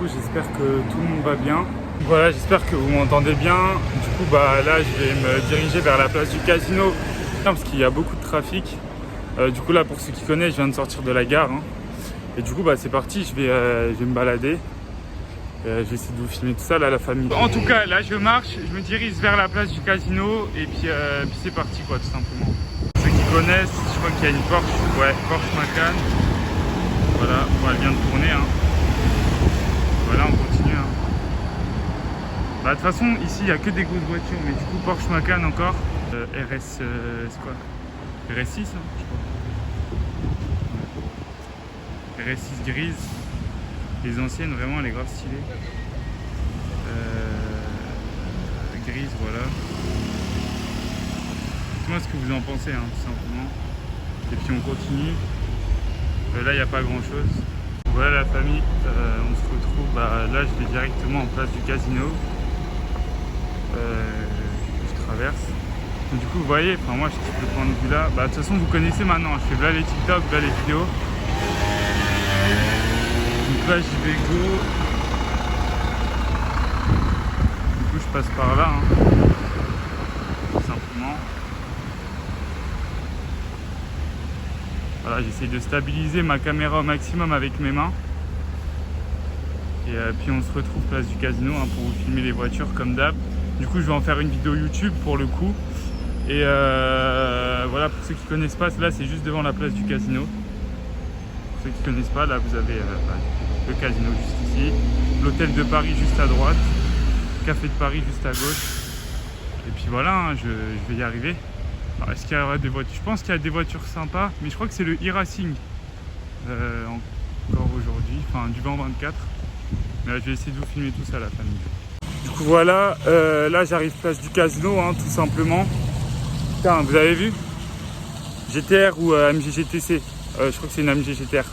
coup j'espère que tout le monde va bien. Voilà, j'espère que vous m'entendez bien. Du coup là je vais me diriger vers la place du casino parce qu'il y a beaucoup de trafic. Du coup là, pour ceux qui connaissent, je viens de sortir de la gare, hein. Et du coup c'est parti, je vais me balader. Je vais essayer de vous filmer tout ça là, la famille. En tout cas là je marche, je me dirige vers la place du casino et puis c'est parti quoi, tout simplement. Ceux qui connaissent, je crois qu'il y a une Porsche, ouais, Porsche Macan. Voilà, elle vient de tourner, hein. Voilà, on continue, hein. De toute façon ici il n'y a que des grosses voitures, mais du coup Porsche Macan encore. RS, c'est quoi? RS6, hein, je crois. RS6 grise. Les anciennes, vraiment, elle est grave stylée. Grise, voilà. Dites-moi ce que vous en pensez, hein, tout simplement. Et puis on continue. Là, il n'y a pas grand-chose. Voilà la famille. On se retrouve. Là, je vais directement en place du casino. Je traverse. Donc, du coup, vous voyez, moi, je kiffe le point de vue là. De toute façon, vous connaissez maintenant. Je fais là les TikTok, là les vidéos. Donc là j'y vais go. Du coup je passe par là, hein. Tout simplement. Voilà, j'essaye de stabiliser ma caméra au maximum avec mes mains. Et puis on se retrouve place du casino, hein, pour vous filmer les voitures comme d'hab. Du coup je vais en faire une vidéo YouTube pour le coup. Et voilà, pour ceux qui connaissent pas, là c'est juste devant la place du casino. Pour ceux qui connaissent pas, là vous avez le casino juste ici, l'hôtel de Paris juste à droite, café de Paris juste à gauche. Et puis voilà, hein, je vais y arriver. Est-ce qu'il y aura des voitures? Je pense qu'il y a des voitures sympas, mais je crois que c'est le e-racing encore aujourd'hui, enfin du 2024. Mais là, je vais essayer de vous filmer tout ça, la famille. Du coup voilà, là j'arrive place du casino, hein, tout simplement. Putain, vous avez vu? GTR ou AMG GTC, je crois que c'est une AMG GTR.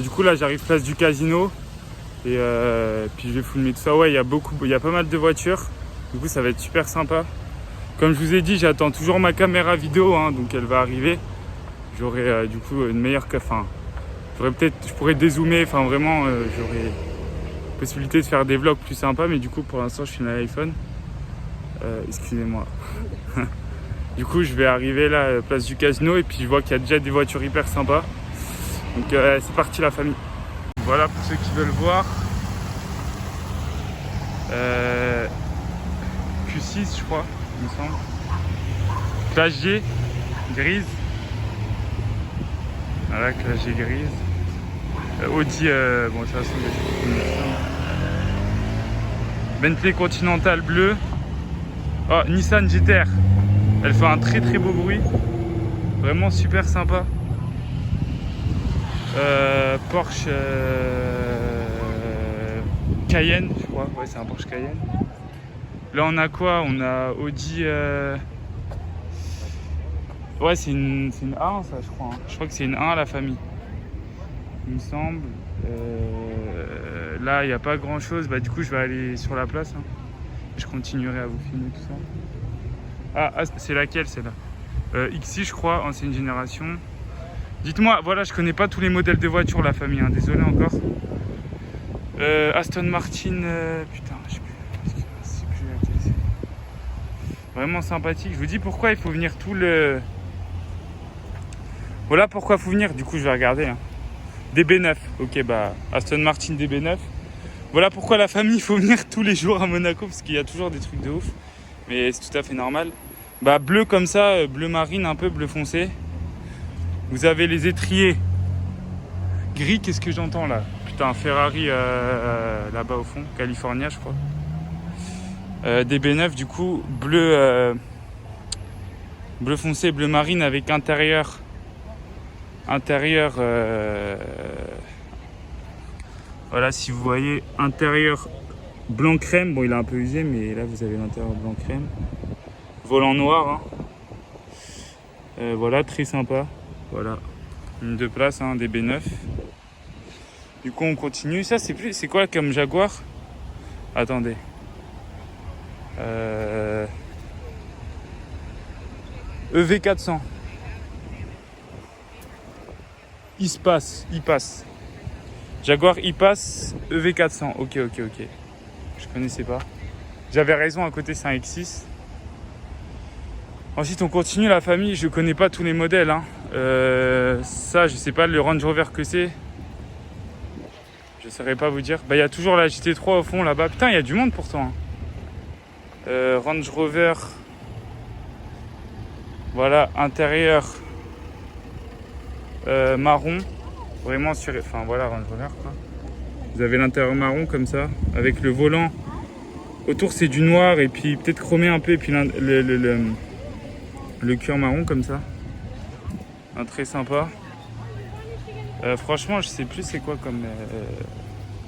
Du coup là j'arrive place du casino et puis je vais filmer tout ça. Ouais, il y a pas mal de voitures. Du coup ça va être super sympa. Comme je vous ai dit, j'attends toujours ma caméra vidéo, hein, donc elle va arriver. J'aurai du coup une meilleure, je pourrais dézoomer, vraiment j'aurai possibilité de faire des vlogs plus sympas, mais du coup pour l'instant je filme à l'iPhone. Excusez-moi. Du coup je vais arriver là place du casino et puis je vois qu'il y a déjà des voitures hyper sympas. Donc c'est parti la famille. Voilà pour ceux qui veulent voir. Q6 je crois, il me semble. Classe G, grise. Voilà, classe G grise. Audi, bon ça sont des... Bentley Continental bleu. Oh, Nissan GTR. Elle fait un très très beau bruit. Vraiment super sympa. Porsche Cayenne, je crois. Ouais, c'est un Porsche Cayenne. Là, on a quoi? On a Audi. Ouais, c'est une A1, ça, je crois. Hein. Je crois que c'est une A1, la famille. Il me semble. Là, il n'y a pas grand chose. Du coup, je vais aller sur la place. Hein. Je continuerai à vous filmer tout ça. Ah c'est laquelle, celle-là? XI, je crois, ancienne génération. Dites-moi, voilà, je connais pas tous les modèles de voitures, la famille, hein, désolé encore. Aston Martin, putain, je sais plus laquelle c'est. Vraiment sympathique. Je vous dis pourquoi il faut venir tout le... Voilà pourquoi il faut venir, du coup je vais regarder. Hein. DB9, ok, Aston Martin DB9. Voilà pourquoi la famille, il faut venir tous les jours à Monaco, parce qu'il y a toujours des trucs de ouf. Mais c'est tout à fait normal. Bleu comme ça, bleu marine, un peu bleu foncé. Vous avez les étriers gris, qu'est-ce que j'entends là? Putain, Ferrari là-bas au fond, California je crois. DB9 du coup, bleu foncé, bleu marine avec intérieur voilà, si vous voyez, intérieur blanc crème. Bon, il est un peu usé, mais là vous avez l'intérieur blanc crème. Volant noir, hein. Voilà, très sympa. Voilà, une 2 places, hein, DB9. Du coup on continue. Ça c'est quoi comme Jaguar? Attendez. EV400. Il passe. Jaguar E-Pass EV400. Ok. Je connaissais pas. J'avais raison, à côté c'est un X6. Ensuite on continue la famille, je connais pas tous les modèles. Hein. Ça je sais pas le Range Rover que c'est. Je saurais pas vous dire. Bah il y a toujours la GT3 au fond là-bas. Putain il y a du monde pourtant. Hein. Range Rover. Voilà, intérieur marron. Vraiment sur. Enfin voilà, Range Rover quoi. Vous avez l'intérieur marron comme ça, avec le volant. Autour c'est du noir et puis peut-être chromé un peu et puis le cuir marron comme ça. Un très sympa. Franchement je sais plus c'est quoi comme...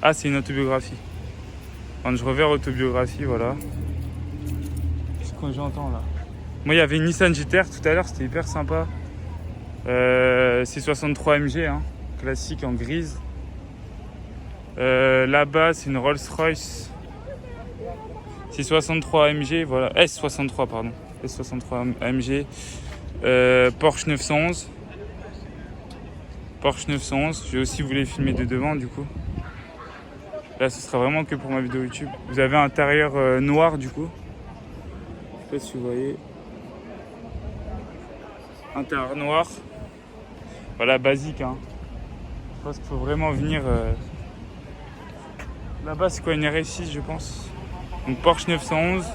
Ah c'est une autobiographie. Range Rover autobiographie, voilà. Qu'est-ce que j'entends là? Moi il y avait une Nissan GT-R tout à l'heure, c'était hyper sympa. C'est 63 MG, hein, classique en grise. Là-bas c'est une Rolls-Royce. C'est 63 AMG, voilà. S63 pardon. S63 AMG. Porsche 911. Porsche 911. Je vais aussi vous les filmer de devant du coup. Là ce sera vraiment que pour ma vidéo YouTube. Vous avez un intérieur noir du coup. Je sais pas si vous voyez. Intérieur noir. Voilà, basique hein. Je pense qu'il faut vraiment venir. Là-bas c'est quoi, une RS6 je pense. Donc Porsche 911,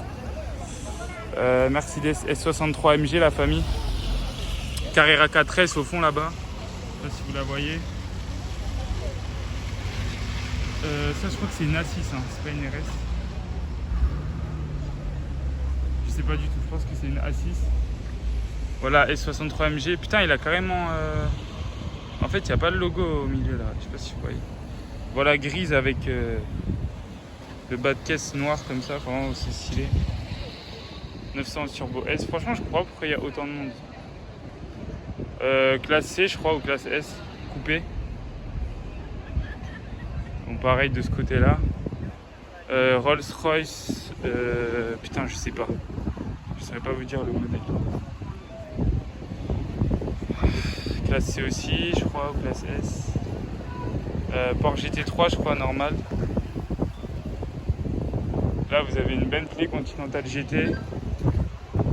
Mercedes S63 AMG, la famille. Carrera 4S au fond là-bas. Je sais pas si vous la voyez. Ça je crois que c'est une A6, hein. C'est pas une RS. Je sais pas du tout, je pense que c'est une A6. Voilà, S63 AMG. Putain, il a carrément... En fait, il n'y a pas le logo au milieu là. Je sais pas si vous voyez. Voilà, grise avec... le bas de caisse noir comme ça, vraiment c'est stylé. 900 Turbo S, franchement je comprends pas pourquoi il y a autant de monde. Classe C je crois ou classe S, coupé. Bon pareil de ce côté là. Rolls Royce, putain je sais pas. Je saurais pas vous dire le modèle. Classe C aussi je crois ou classe S. Porsche GT3 je crois normal. Là vous avez une Bentley Continental GT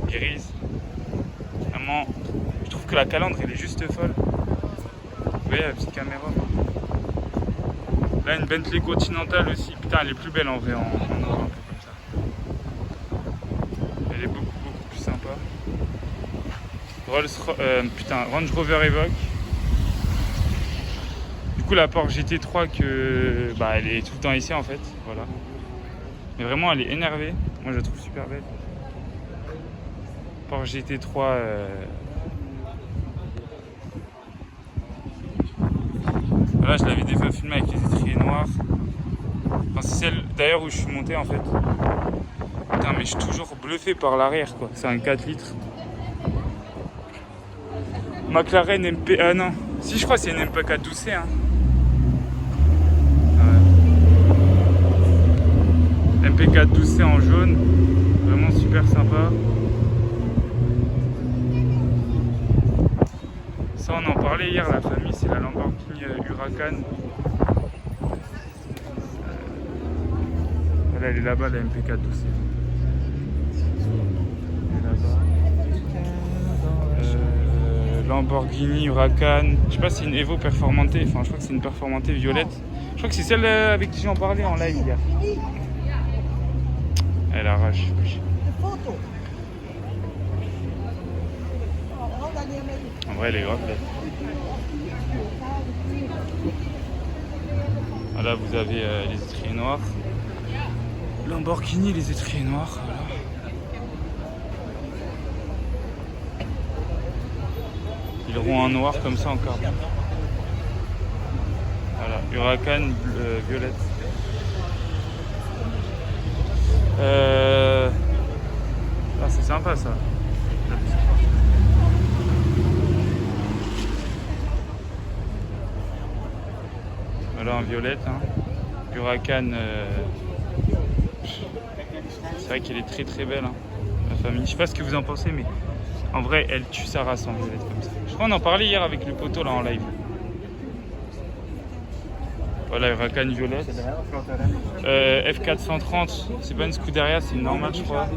grise. Vraiment, je trouve que la calandre elle est juste folle. Vous voyez la petite caméra. Là une Bentley Continental aussi. Putain elle est plus belle en vrai en noir un peu comme ça. Elle est beaucoup plus sympa. Range Rover Evoque. Du coup la Porsche GT3 que elle est tout le temps ici en fait. Voilà. Mais vraiment elle est énervée. Moi je la trouve super belle. Porsche GT3 Voilà, je l'avais déjà filmé avec les étriers noirs. Enfin, c'est celle d'ailleurs où je suis monté en fait. Putain mais je suis toujours bluffé par l'arrière quoi. C'est un 4 litres. McLaren MP... Ah non. Si je crois que c'est une MP4 12C hein. MP4 12C en jaune, vraiment super sympa. Ça on en parlait hier la famille, c'est la Lamborghini Huracan. Voilà, elle est là-bas la MP4 12C. Elle est là-bas. Lamborghini Huracan, je sais pas si c'est une Evo Performante, enfin je crois que c'est une Performante violette. Je crois que c'est celle avec qui j'en parlais en live hier. Elle arrache. En vrai, elle est grave belle. Voilà, vous avez les étriers noirs. Lamborghini, les étriers noirs. Voilà. Ils auront un noir comme ça encore. Voilà, Huracan violette. Ah, c'est sympa ça. Voilà en violette. Hein. Huracan. C'est vrai qu'elle est très belle. Hein, la famille. Je sais pas ce que vous en pensez, mais en vrai, elle tue sa race en violette comme ça. Je crois qu'on en parlait hier avec le poteau là en live. Voilà, Huracan violette. F430, c'est pas une Scuderia, c'est une normale, je crois.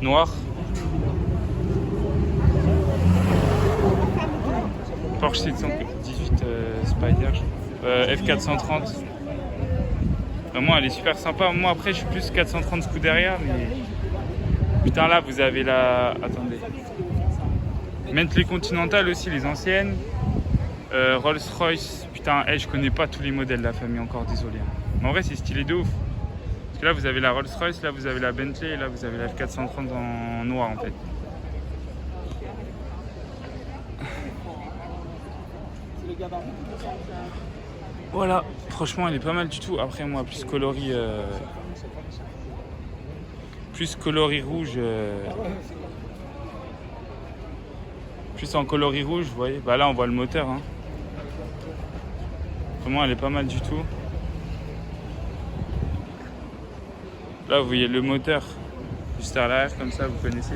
Noire. Porsche 718 Spider, F430. Vraiment, elle est super sympa. Moi, après, je suis plus 430 Scuderia, mais putain, là, vous avez la. Attendez. Bentley Continental aussi, les anciennes. Rolls-Royce. Putain, je connais pas tous les modèles de la famille encore, désolé. Mais en vrai, c'est stylé de ouf. Parce que là, vous avez la Rolls-Royce, là, vous avez la Bentley, et là, vous avez la F430 en noir, en fait. Voilà, franchement, elle est pas mal du tout. Après, moi, plus coloris rouge. Plus en coloris rouge, vous voyez. Bah là, on voit le moteur. Hein. Vraiment, elle est pas mal du tout. Là, vous voyez le moteur juste à l'arrière, comme ça, vous connaissez.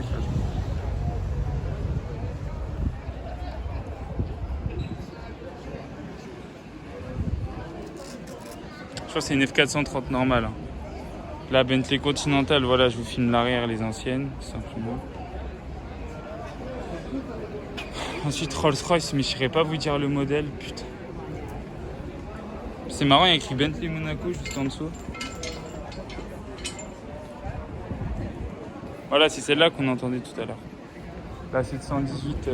Je crois que c'est une F430 normale. Hein. La Bentley Continental, voilà, je vous filme l'arrière, les anciennes, simplement. Ensuite, Rolls-Royce, mais je ne saurais pas vous dire le modèle, putain. C'est marrant, il y a écrit Bentley Monaco juste en dessous. Voilà, c'est celle-là qu'on entendait tout à l'heure. La 718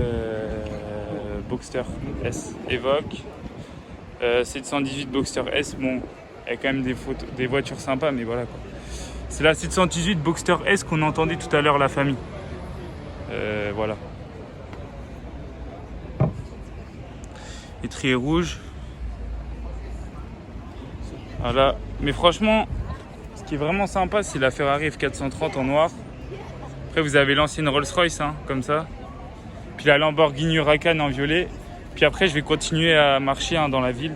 Boxster S Evoque. 718 Boxster S, bon, il y a quand même des voitures sympas, mais voilà quoi. C'est la 718 Boxster S qu'on entendait tout à l'heure, la famille. Voilà. Étrier rouge. Voilà. Mais franchement, ce qui est vraiment sympa, c'est la Ferrari F430 en noir. Après, vous avez l'ancienne Rolls-Royce, hein, comme ça. Puis la Lamborghini Huracan en violet. Puis après, je vais continuer à marcher dans la ville.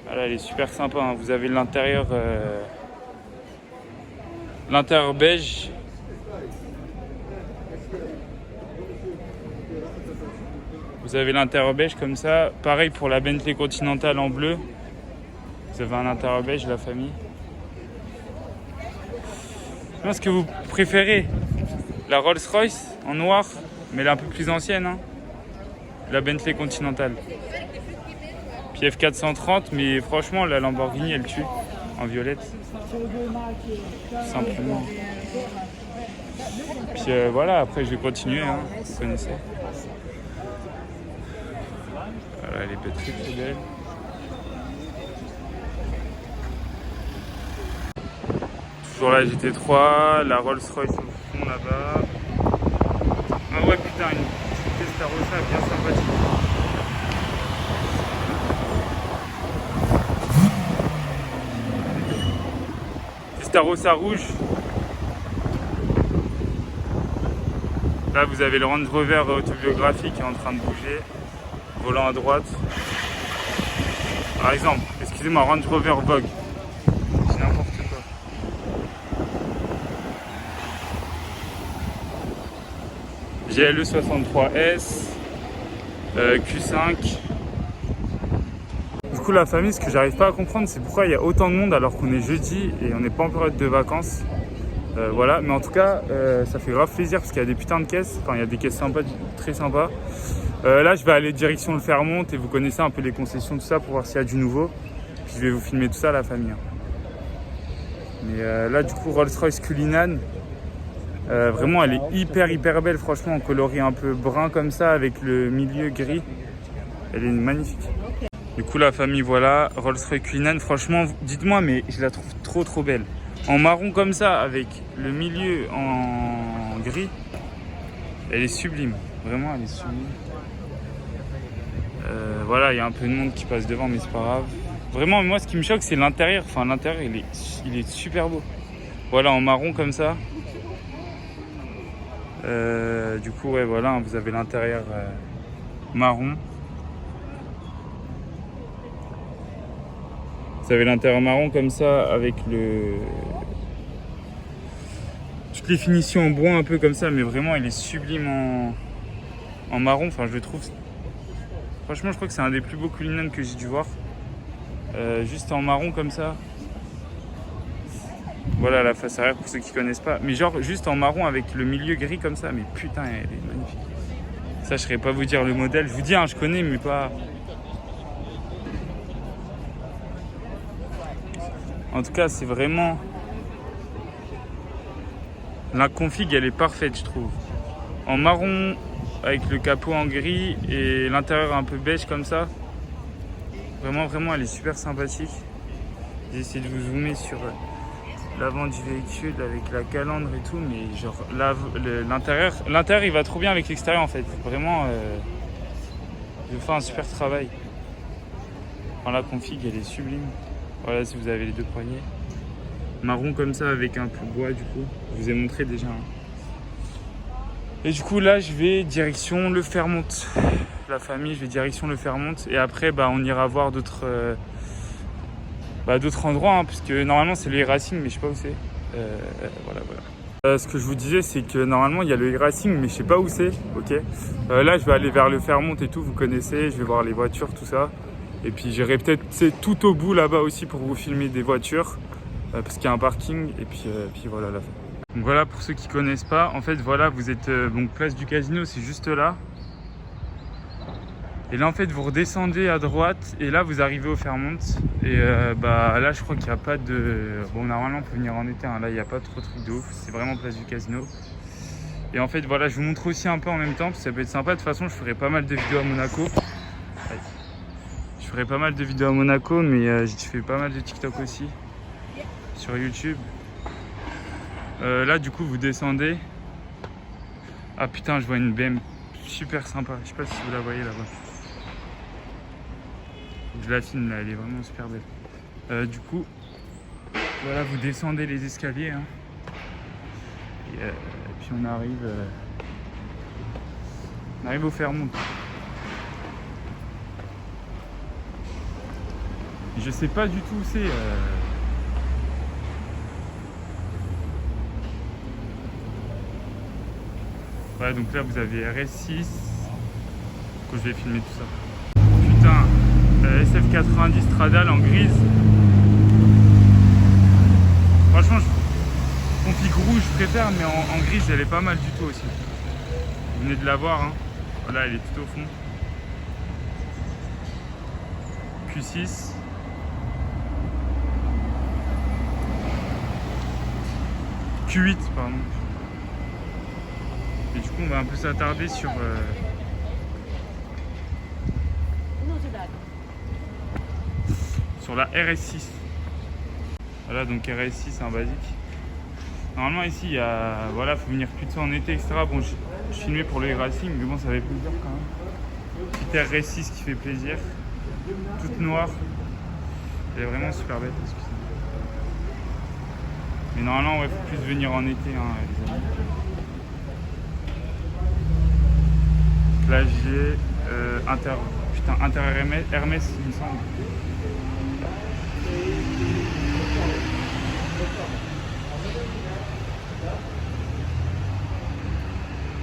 Voilà, elle est super sympa. Hein. Vous avez l'intérieur beige. Vous avez l'intérieur beige comme ça. Pareil pour la Bentley Continental en bleu. Vous avez un intérieur beige, la famille. Ce que vous préférez, la Rolls-Royce en noir, mais elle est un peu plus ancienne. Hein. La Bentley Continental. Puis F430, mais franchement, la Lamborghini, elle tue en violette. Tout simplement. Puis voilà, après je vais continuer, hein, vous connaissez. Voilà, elle est très très belle. Toujours la GT3, la Rolls-Royce au fond là-bas. Ah ouais, putain, une petite Testarossa bien sympathique. Testarossa rouge. Là, vous avez le Range Rover autobiographique qui est en train de bouger. Volant à droite. Par exemple, excusez-moi, Range Rover Vogue. C'est n'importe quoi. GLE 63S. Q5. Du coup, la famille, ce que j'arrive pas à comprendre, c'est pourquoi il y a autant de monde alors qu'on est jeudi et on n'est pas en période de vacances. Voilà, mais en tout cas, ça fait grave plaisir parce qu'il y a des putains de caisses. Enfin, il y a des caisses sympas, très sympas. Là, je vais aller direction le Fairmont et vous connaissez un peu les concessions, tout ça, pour voir s'il y a du nouveau. Puis je vais vous filmer tout ça, la famille. Mais là, du coup, Rolls-Royce Cullinan. Vraiment, elle est hyper belle, franchement, en coloris un peu brun comme ça, avec le milieu gris. Elle est magnifique. Du coup, la famille, voilà, Rolls-Royce Cullinan. Franchement, dites-moi, mais je la trouve trop belle. En marron comme ça, avec le milieu en gris, elle est sublime. Vraiment, elle est sublime. Voilà, il y a un peu de monde qui passe devant, mais c'est pas grave. Vraiment, moi, ce qui me choque, c'est l'intérieur. Enfin, l'intérieur, il est super beau. Voilà, en marron comme ça. Du coup, ouais, voilà, vous avez l'intérieur marron. Vous avez l'intérieur marron comme ça, avec toutes les finitions en bois un peu comme ça, mais vraiment, il est sublime en marron. Enfin, je le trouve Franchement, je crois que c'est un des plus beaux cullinans que j'ai dû voir. Juste en marron comme ça. Voilà la face arrière pour ceux qui connaissent pas. Mais genre juste en marron avec le milieu gris comme ça. Mais putain, elle est magnifique. Ça, je saurais pas vous dire le modèle. Je vous dis, hein, je connais, mais pas... En tout cas, c'est vraiment... La config, elle est parfaite, je trouve. En marron, avec le capot en gris et l'intérieur un peu beige comme ça. Vraiment, vraiment, elle est super sympathique. J'ai essayé de vous zoomer sur l'avant du véhicule avec la calandre et tout, mais genre l'intérieur, il va trop bien avec l'extérieur en fait. Vraiment, je fais un super travail. Enfin, la config, elle est sublime. Voilà, si vous avez les deux poignées. Marron comme ça avec un peu de bois du coup. Je vous ai montré déjà. Et du coup là je vais direction le Fairmont. La famille, je vais direction le Fairmont. Et après on ira voir d'autres endroits. Hein, puisque normalement c'est le e-racing mais je sais pas où c'est. Voilà. Ce que je vous disais c'est que normalement il y a le e-racing mais je sais pas où c'est. Ok. Là je vais aller vers le Fairmont et tout, vous connaissez. Je vais voir les voitures, tout ça. Et puis j'irai peut-être tout au bout là-bas aussi pour vous filmer des voitures. Parce qu'il y a un parking et puis voilà la fin. Donc voilà pour ceux qui connaissent pas, en fait voilà vous êtes donc place du Casino, c'est juste là. Et là en fait vous redescendez à droite et là vous arrivez au Fairmont. Et là je crois qu'il n'y a pas de... Bon normalement on peut venir en été, hein. Là il n'y a pas trop de trucs de ouf, c'est vraiment place du Casino. Et en fait voilà je vous montre aussi un peu en même temps parce que ça peut être sympa, de toute façon je ferai pas mal de vidéos à Monaco. Je ferai pas mal de vidéos à Monaco mais j'ai fait pas mal de TikTok aussi. Sur YouTube. Là du coup vous descendez. Ah putain je vois une BM super sympa. Je sais pas si vous la voyez là-bas. Je la filme là, elle est vraiment super belle. Du coup voilà vous descendez les escaliers hein. Et puis on arrive au Fairmont. Je sais pas du tout où c'est. Voilà, donc là vous avez RS6. Que je vais filmer tout ça. Putain, SF90 Stradale en grise. Franchement, config rouge je préfère, mais en grise elle est pas mal du tout aussi. Vous venez de la voir, hein. Voilà, elle est tout au fond. Q6. Q8, pardon. Et du coup, on va un peu s'attarder sur la RS6. Voilà, donc RS6 en basique. Normalement ici, il y a, voilà, faut venir plutôt en été, etc. Bon, je filmais pour le e-racing, mais bon, ça fait plaisir quand même. Petite RS6 qui fait plaisir, toute noire. Elle est vraiment super belle. Excusez-moi. Mais normalement, ouais, faut plus venir en été, hein, les amis. Plagier, Inter Hermès, il me semble.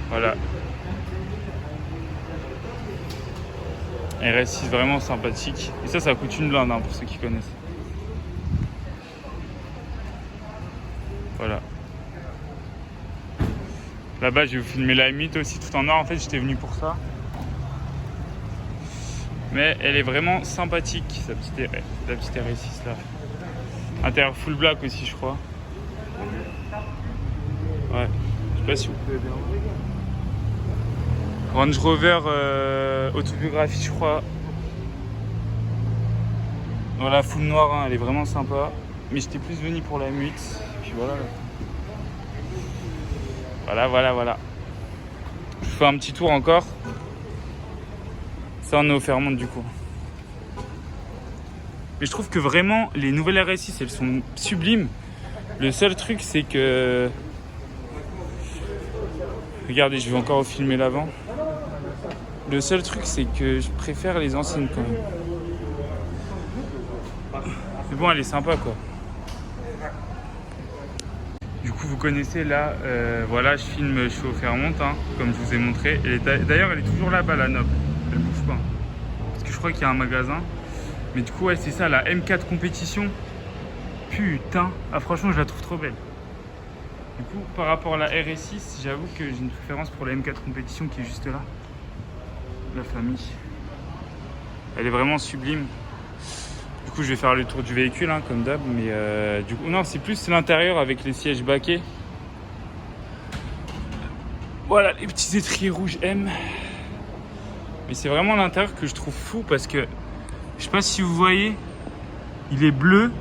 Voilà. RS6 vraiment sympathique. Et ça coûte une blinde hein, pour ceux qui connaissent. Voilà. Là-bas, je vais vous filmer la M8 aussi tout en noir. En fait, j'étais venu pour ça. Mais elle est vraiment sympathique, la petite RS6 là. Intérieur full black aussi, je crois. Ouais. Je sais pas si vous pouvez bien. Range Rover autobiographie, je crois. Voilà, full noir, hein, elle est vraiment sympa. Mais j'étais plus venu pour la M8. Puis voilà. Voilà. Je fais un petit tour encore. Ça, on est au Fairmont du coup. Mais je trouve que vraiment, les nouvelles RS6, elles sont sublimes. Le seul truc, c'est que... Regardez, je vais encore filmer l'avant. Le seul truc, c'est que je préfère les anciennes quand même. Mais bon, elle est sympa quoi. Du coup, vous connaissez là, voilà, je filme, je suis au Fairmont, hein, comme je vous ai montré. D'ailleurs, elle est toujours là-bas, la noble. Elle bouge pas. crois qu'il y a un magasin. Mais du coup, ouais, c'est ça, la M4 compétition. Putain, ah, franchement, je la trouve trop belle. Du coup, par rapport à la RS6, j'avoue que j'ai une préférence pour la M4 compétition qui est juste là. La famille. Elle est vraiment sublime. Du coup, je vais faire le tour du véhicule, hein, comme d'hab. Mais du coup, non, c'est plus l'intérieur avec les sièges baquets. Voilà, les petits étriers rouges M. Mais c'est vraiment l'intérieur que je trouve fou parce que, je sais pas si vous voyez, il est bleu.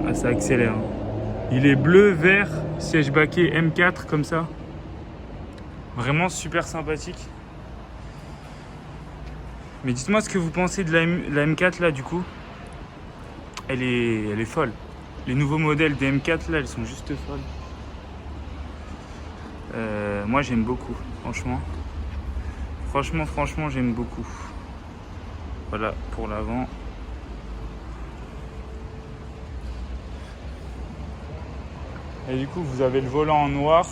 Ah, ça accélère. Hein. Il est bleu, vert, siège baquet M4 comme ça. Vraiment super sympathique. Mais dites-moi ce que vous pensez de la M4 là du coup. Elle est folle. Les nouveaux modèles des M4 là, elles sont juste folles. Moi j'aime beaucoup, franchement. Franchement j'aime beaucoup. Voilà pour l'avant. Et du coup vous avez le volant en noir.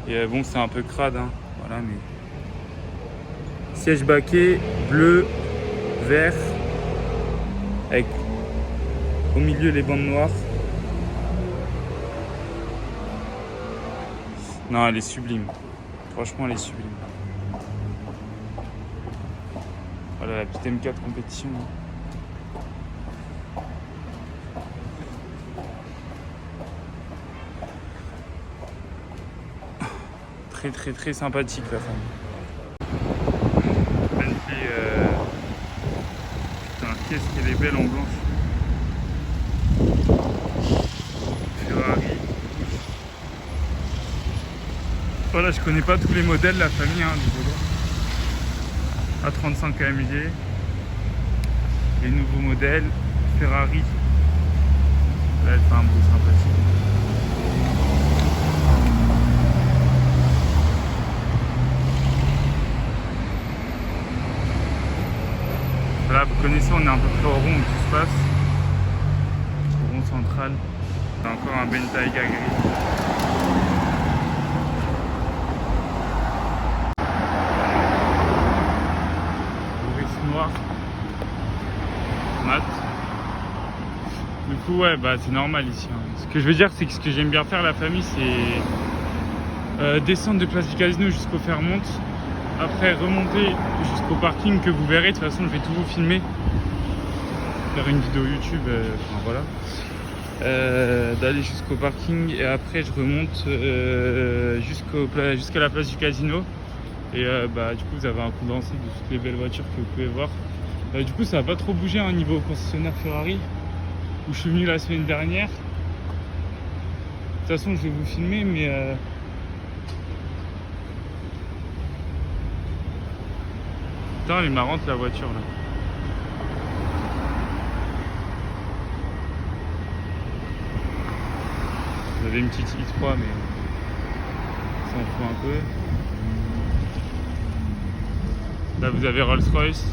Et bon c'est un peu crade hein. Voilà mais. Siège baquet, bleu, vert. Avec au milieu les bandes noires. Non elle est sublime. Franchement elle est sublime. Voilà la petite M4 compétition. Très sympathique la femme. Bentley, putain qu'est-ce qu'elle est belle en blanche. Ferrari. Voilà je connais pas tous les modèles la famille hein, du vélo. A35 AMG. Les nouveaux modèles. Ferrari. Là elle fait un bruit sympathique. Là, vous connaissez, on est à peu près au rond où tout se passe. Au rond central. C'est encore un Bentayga gris. Boris noir. Mat. Du coup, ouais, bah c'est normal ici. Hein. Ce que je veux dire, c'est que ce que j'aime bien faire, la famille, c'est descendre de Place du Casino jusqu'au Fairmont. Après remonter jusqu'au parking que vous verrez, de toute façon je vais tout vous filmer, faire une vidéo YouTube, enfin voilà, d'aller jusqu'au parking et après je remonte jusqu'à la place du casino et bah, du coup vous avez un condensé de toutes les belles voitures que vous pouvez voir. Du coup ça va pas trop bouger hein, niveau concessionnaire Ferrari où je suis venu la semaine dernière. De toute façon je vais vous filmer mais putain, elle est marrante la voiture là. Vous avez une petite i3 mais ça s'en fout un peu. Là vous avez Rolls Royce.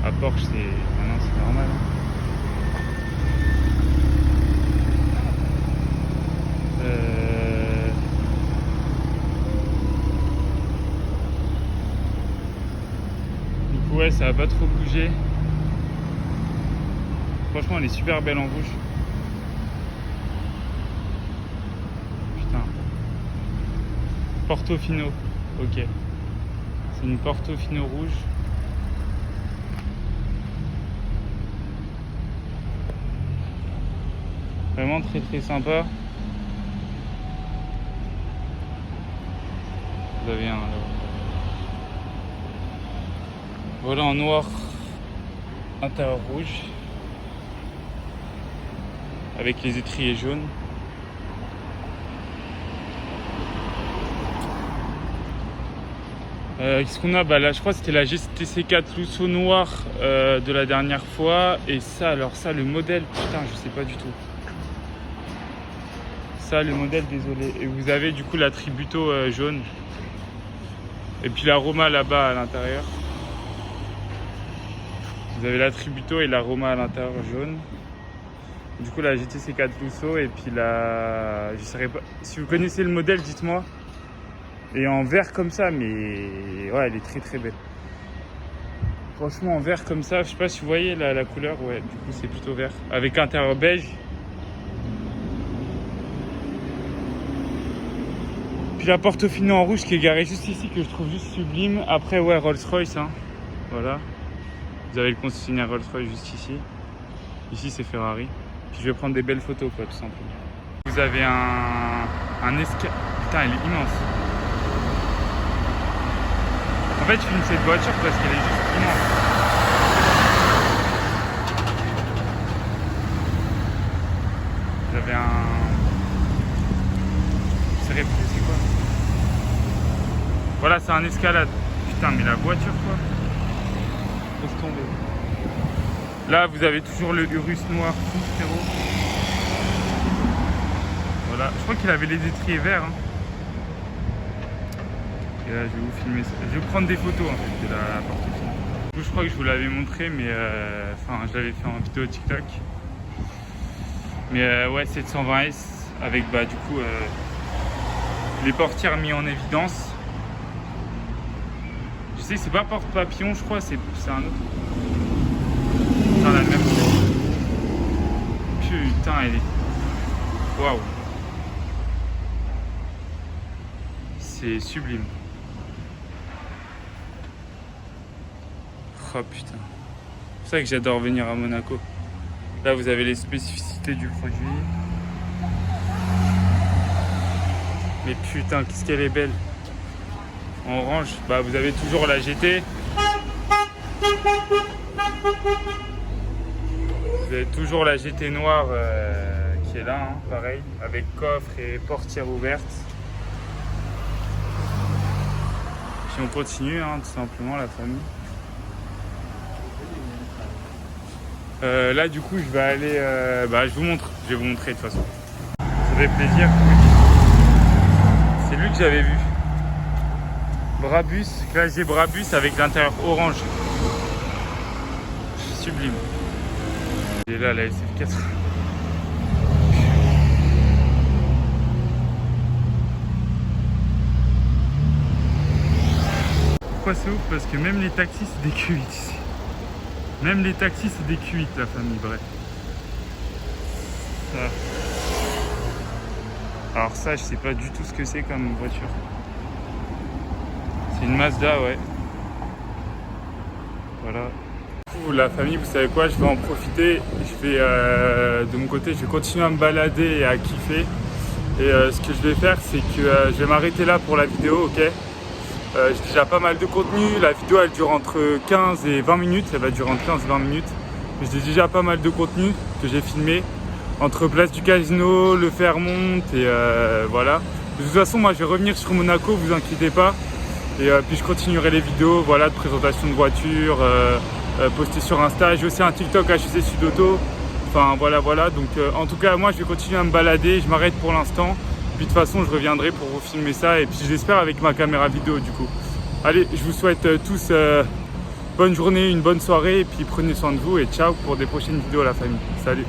À Porsche maintenant c'est normal. Ouais, ça va pas trop bouger. Franchement, elle est super belle en rouge. Putain. Portofino. Ok. C'est une Portofino rouge. Vraiment très sympa. Vous avez un... Voilà en noir, intérieur rouge, avec les étriers jaunes. Qu'est-ce qu'on a? Bah là je crois que c'était la GTC4 Lusso noire de la dernière fois. Et ça, alors ça, le modèle, putain je sais pas du tout. Ça le modèle, désolé. Et vous avez du coup la Tributo jaune. Et puis la Roma là-bas à l'intérieur. Vous avez la Tributo et la Roma à l'intérieur jaune. Du coup la GTC4 Lusso et puis la... Je saurais pas... Si vous connaissez le modèle, dites-moi. Et en vert comme ça, mais ouais, elle est très très belle. Franchement, en vert comme ça, je sais pas si vous voyez la couleur, ouais, du coup c'est plutôt vert. Avec intérieur beige. Puis la Portofino en rouge qui est garée juste ici, que je trouve juste sublime. Après, ouais, Rolls-Royce, hein. Voilà. Vous avez le concessionnaire Rolls-Royce juste ici. Ici, c'est Ferrari. Puis je vais prendre des belles photos, quoi, tout simplement. Vous avez un escalier. Putain, elle est immense. En fait, je filme cette voiture parce qu'elle est juste immense. Vous avez un... C'est plus, c'est quoi? Voilà, c'est un escalade. Putain, mais la voiture, quoi. Laisse tomber. Là, vous avez toujours le Urus noir, tout frérot. Voilà, je crois qu'il avait les étriers verts. Hein. Et là, je vais vous filmer ça. Je vais prendre des photos en fait de la Portofino. Du coup, je crois que je vous l'avais montré, mais enfin, je l'avais fait en vidéo TikTok. Mais ouais, 720S avec bah du coup les portières mis en évidence. Je sais, c'est pas porte-papillon, je crois, c'est un autre. Putain, la même. Putain, elle est. Waouh! C'est sublime. Oh putain. C'est pour ça que j'adore venir à Monaco. Là, vous avez les spécificités du produit. Mais putain, qu'est-ce qu'elle est belle. En orange, bah vous avez toujours la GT. Vous avez toujours la GT noire qui est là, hein, pareil, avec coffre et portière ouverte. Puis on continue, hein, tout simplement, la famille. Là, du coup, je vais aller... bah, je vous montre. Je vais vous montrer de toute façon. Ça fait plaisir. C'est lui que j'avais vu. Brabus, clavier Brabus avec l'intérieur orange. Sublime. Et là, la SF4. Pourquoi c'est ouf? Parce que même les taxis, c'est des Q8 ici. Même les taxis, c'est des Q8, la famille, bref. Ça. Alors ça, je sais pas du tout ce que c'est comme voiture. C'est une Mazda, ouais. Voilà. Du coup, la famille, vous savez quoi? Je vais en profiter. Je vais, de mon côté, je vais continuer à me balader et à kiffer. Et ce que je vais faire, c'est que je vais m'arrêter là pour la vidéo, ok? J'ai déjà pas mal de contenu. La vidéo, elle dure entre 15 et 20 minutes. Elle va durer entre 15 et 20 minutes. Mais j'ai déjà pas mal de contenu que j'ai filmé. Entre Place du Casino, le Fairmont et voilà. De toute façon, moi, je vais revenir sur Monaco, vous inquiétez pas. Et puis, je continuerai les vidéos, voilà, de présentation de voitures, postées sur Insta. J'ai aussi un TikTok HEC Sud Auto. Enfin, voilà. Donc, en tout cas, moi, je vais continuer à me balader. Je m'arrête pour l'instant. Puis, de toute façon, je reviendrai pour vous filmer ça. Et puis, j'espère avec ma caméra vidéo, du coup. Allez, je vous souhaite tous bonne journée, une bonne soirée. Et puis, prenez soin de vous. Et ciao pour des prochaines vidéos, la famille. Salut!